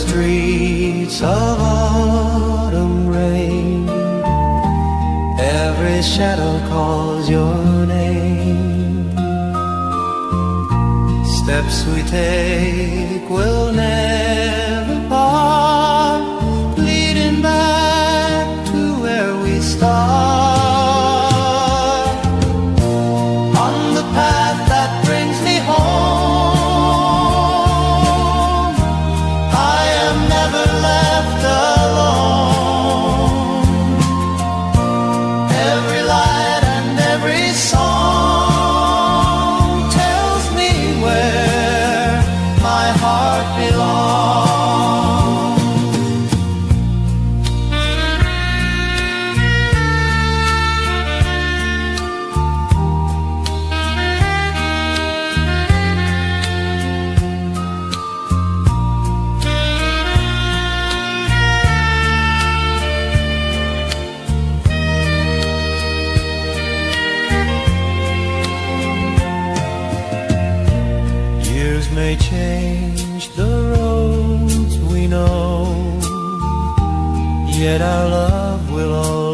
streets of autumn rain, every shadow calls your name. Steps we take will never part, leading back to where we start, on the path that brings me home. I am never left alone. Every light and every song tells me where my heart belongs. Years may change the roads we know, yet our love will always